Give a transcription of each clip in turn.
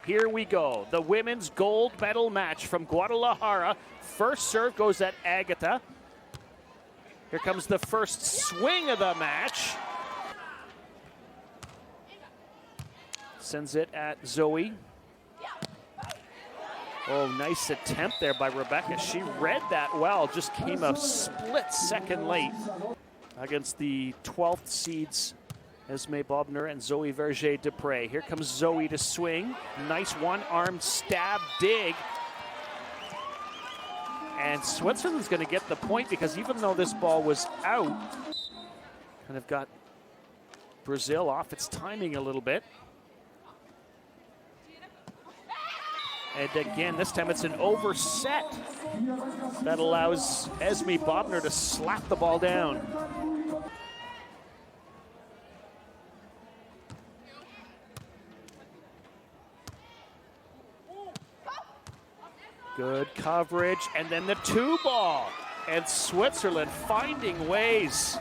Here we go. The women's gold medal match from Guadalajara. First serve goes at Agatha. Here comes the first swing of the match. Sends it at Zoe. Oh, nice attempt there by Rebecca. She read that well, just came a split second late against the 12th seeds, Esmée Bobner and Zoe Verger-Dupre. Here comes Zoe to swing. Nice one-arm stab dig. And Switzerland's going to get the point because even though this ball was out, kind of got Brazil off its timing a little bit. And again, this time it's an overset that allows Esmée Bobner to slap the ball down. Good coverage, and then the two ball. And Switzerland finding ways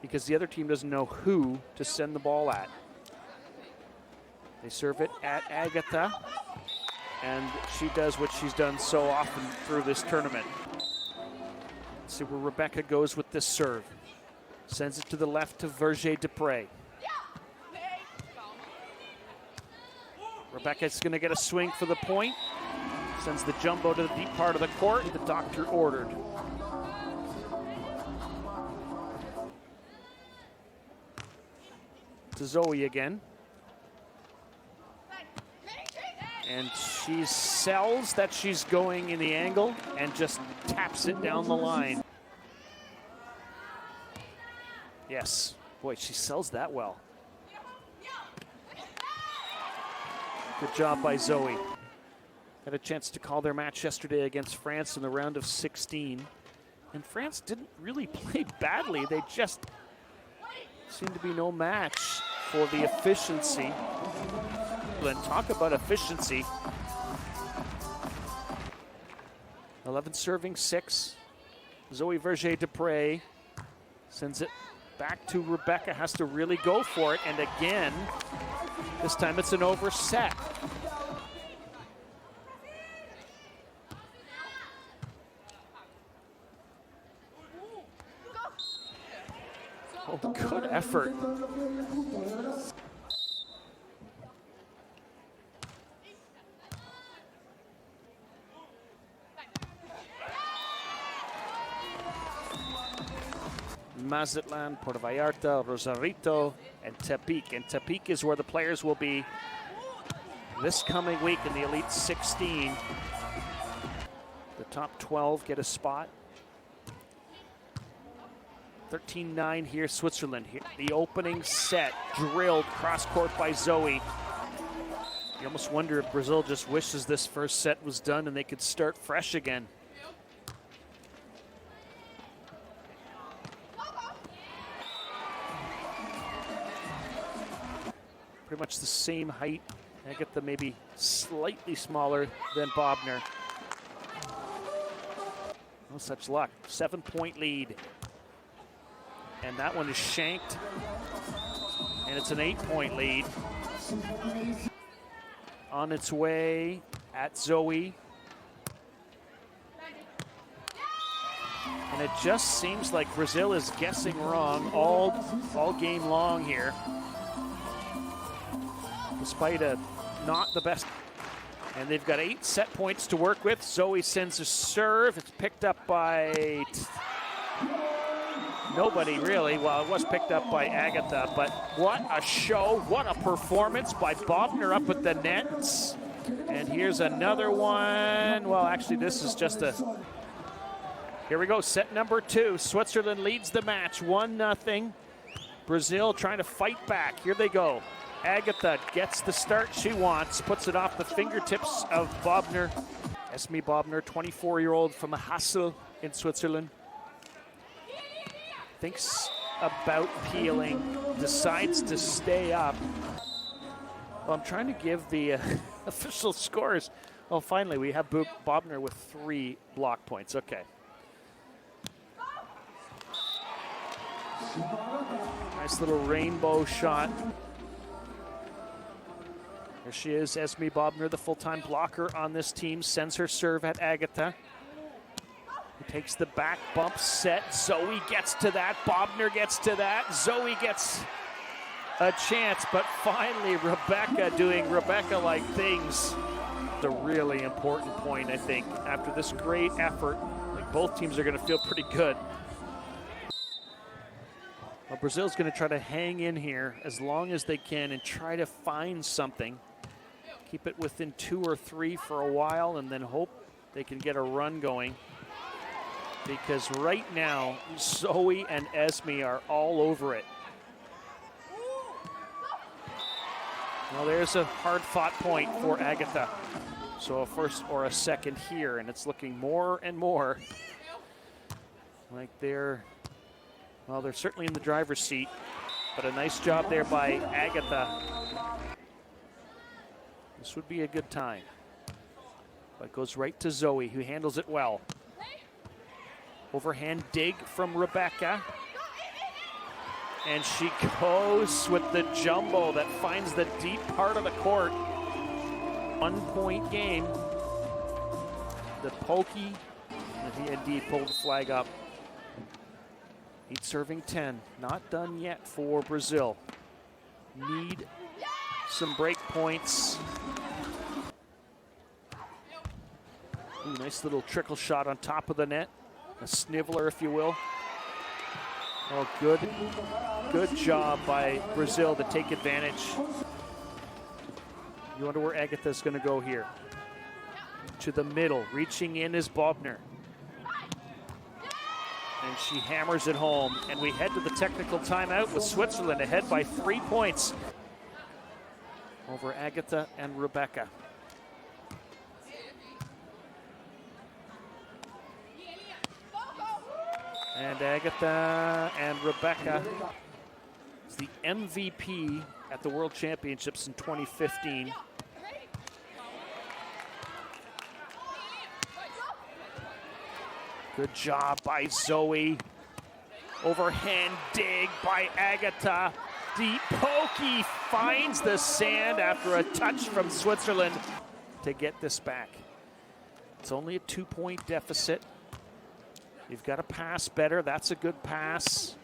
because the other team doesn't know who to send the ball at. They serve it at Agatha, and she does what she's done so often through this tournament. Let's see where Rebecca goes with this serve. Sends it to the left to Verger-Dupre. Rebecca's going to get a swing for the point. Sends the jumbo to the deep part of the court. The doctor ordered. To Zoe again. And she sells that she's going in the angle and just taps it down the line. Yes, boy, she sells that well. Good job by Zoe. Had a chance to call their match yesterday against France in the round of 16. And France didn't really play badly. They just seemed to be no match for the efficiency. And talk about efficiency. 11 serving 6. Zoe Verger-Dupre sends it back to Rebecca, has to really go for it. And again, this time it's an overset. Oh, good effort. Mazatlan, Puerto Vallarta, Rosarito, and Tepic. And Tepic is where the players will be this coming week in the Elite 16. The top 12 get a spot. 13-9 here, Switzerland. Here, the opening set, drilled cross-court by Zoe. You almost wonder if Brazil just wishes this first set was done and they could start fresh again. Pretty much the same height. Agatha maybe slightly smaller than Bobner. No such luck. 7-point lead. And that one is shanked. And it's an 8-point lead. On its way at Zoe. And it just seems like Brazil is guessing wrong all game long here. Despite not the best. And they've got 8 set points to work with. Zoe sends a serve. It's picked up by nobody really. Well, it was picked up by Agatha, but what a show, what a performance by Bobner up at the nets. And here's another one. Well, actually, this is just a... Here we go, set number 2. Switzerland leads the match, 1-0. Brazil trying to fight back. Here they go. Agatha gets the start she wants, puts it off the fingertips of Bobner. Esmée Bobner, 24-year-old from Hassel in Switzerland. Thinks about peeling, decides to stay up. Well, I'm trying to give the official scores. Oh, finally, we have Bobner with 3 block points. Okay. Nice little rainbow shot. There she is, Esmée Bobner, the full-time blocker on this team, sends her serve at Agatha. Who takes the back bump set. Zoe gets to that. Bobner gets to that. Zoe gets a chance, but finally Rebecca doing Rebecca-like things. It's a really important point, I think. After this great effort, like both teams are going to feel pretty good. Well, Brazil's going to try to hang in here as long as they can and try to find something. Keep it within 2 or 3 for a while and then hope they can get a run going. Because right now, Zoe and Esmée are all over it. Well, there's a hard-fought point for Agatha. So a first or a second here, and it's looking more and more like they're certainly in the driver's seat, but a nice job there by Agatha. This would be a good time. But it goes right to Zoe, who handles it well. Overhand dig from Rebecca. And she goes with the jumbo that finds the deep part of the court. 1-point game. The pokey, and he indeed pulled the flag up. 8 serving 10, not done yet for Brazil. Need some break points. Ooh, nice little trickle shot on top of the net. A sniveler, if you will. Oh, good job by Brazil to take advantage. You wonder where Agatha's going to go here. To the middle, reaching in is Bobner. And she hammers it home. And we head to the technical timeout with Switzerland ahead by 3 points over Agatha and Rebecca. And Agatha and Rebecca is the MVP at the World Championships in 2015. Good job by Zoe. Overhand dig by Agatha. Deep pokey finds the sand after a touch from Switzerland to get this back. It's only a 2-point deficit. You've got to pass better. That's a good pass.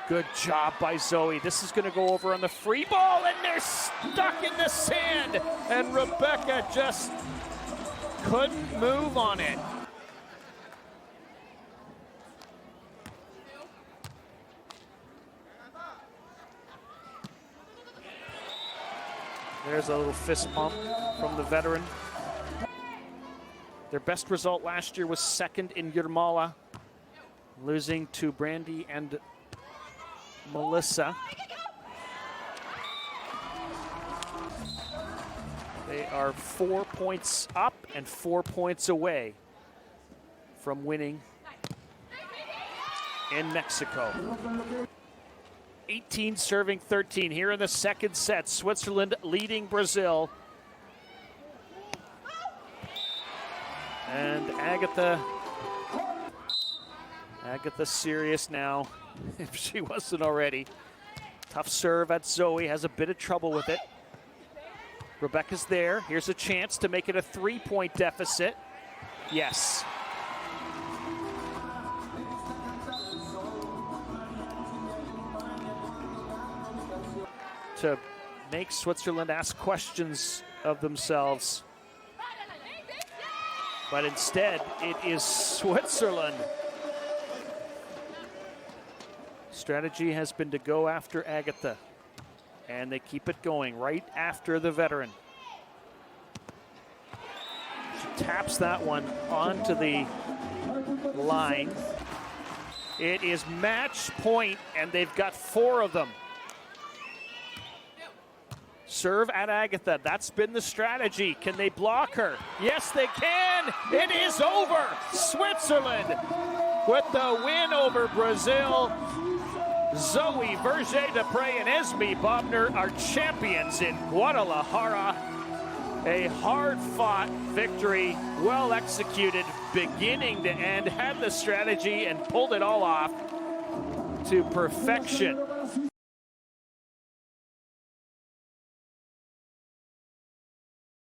Good job by Zoe. This is going to go over on the free ball, and they're stuck in the sand. And Rebecca just couldn't move on it. There's a little fist pump from the veteran. Their best result last year was second in Guatemala, losing to Brandy and Melissa. They are 4 points up and 4 points away from winning in Mexico. 18 serving 13 here in the second set. Switzerland leading Brazil. And Agatha's serious now, if she wasn't already. Tough serve at Zoe, has a bit of trouble with it. Rebecca's there. Here's a chance to make it a 3-point deficit. Yes. To make Switzerland ask questions of themselves. But instead, it is Switzerland. Strategy has been to go after Agatha. And they keep it going right after the veteran. She taps that one onto the line. It is match point, and they've got 4 of them. Serve at Agatha. That's been the strategy. Can they block her? Yes, they can. It is over. Switzerland with the win over Brazil. Zoe Verger-Deprez and Esmée Bobner are champions in Guadalajara. A hard-fought victory, well executed, beginning to end, had the strategy and pulled it all off to perfection.